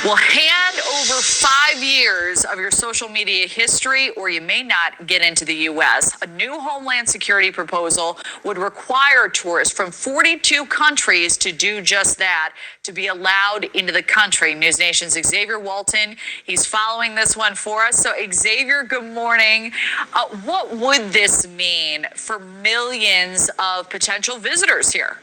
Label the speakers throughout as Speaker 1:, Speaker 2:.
Speaker 1: Well, hand over 5 years of your social media history, or you may not get into the U.S. A new Homeland Security proposal would require tourists from 42 countries to do just that, to be allowed into the country. News Nation's Xavier Walton, he's following this one for us. So, Xavier, good morning. What would this mean for millions of potential visitors here?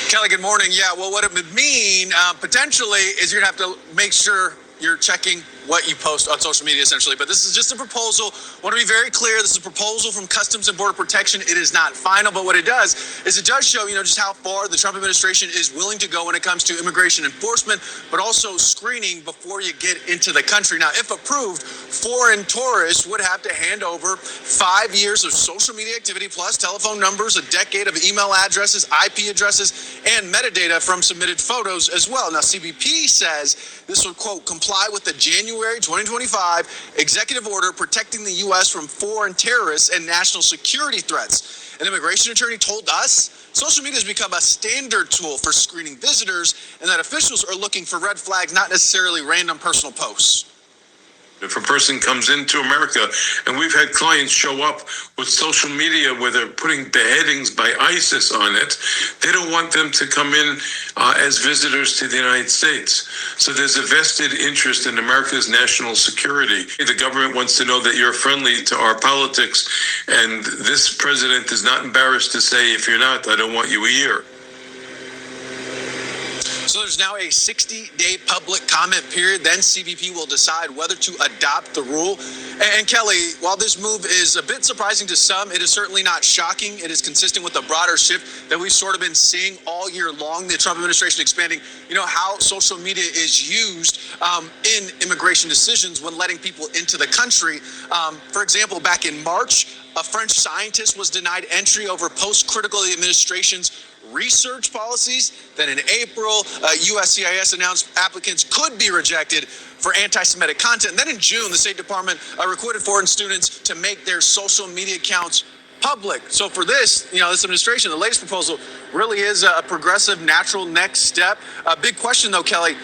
Speaker 2: Kelly, good morning. Yeah, well, what it would mean potentially is you're going to have to make sure you're checking what you post on social media, essentially. But this is just a proposal. I want to be very clear. This is a proposal from Customs and Border Protection. It is not final, but what it does is it does show, just how far the Trump administration is willing to go when it comes to immigration enforcement, but also screening before you get into the country. Now, if approved, foreign tourists would have to hand over 5 years of social media activity, plus telephone numbers, a decade of email addresses, IP addresses, and metadata from submitted photos as well. Now, CBP says this would, quote, comply with the January 2025 executive order protecting the U.S. from foreign terrorists and national security threats. An immigration attorney told us social media has become a standard tool for screening visitors, and that officials are looking for red flags, not necessarily random personal posts.
Speaker 3: If a person comes into America, and we've had clients show up with social media where they're putting beheadings by ISIS on it, they don't want them to come in as visitors to the United States. So there's a vested interest in America's national security. The government wants to know that you're friendly to our politics, and this president is not embarrassed to say, if you're not, I don't want you here.
Speaker 2: So there's now a 60-day public comment period. Then CBP will decide whether to adopt the rule. And Kelly, while this move is a bit surprising to some, it is certainly not shocking. It is consistent with the broader shift that we've sort of been seeing all year long. The Trump administration expanding, how social media is used in immigration decisions when letting people into the country. For example, back in March, a French scientist was denied entry over post-critical administration's research policies. Then in April, USCIS announced applicants could be rejected for anti-Semitic content. And then in June, the State Department required foreign students to make their social media accounts public. So for this, this administration, the latest proposal really is a progressive, natural next step. A big question, though, Kelly,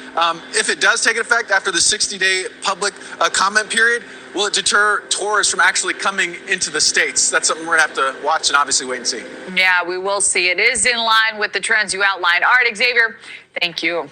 Speaker 2: if it does take effect after the 60-day public comment period, will it deter tourists from actually coming into the States? That's something we're going to have to watch and obviously wait and see.
Speaker 1: Yeah, we will see. It is in line with the trends you outlined. All right, Xavier, thank you.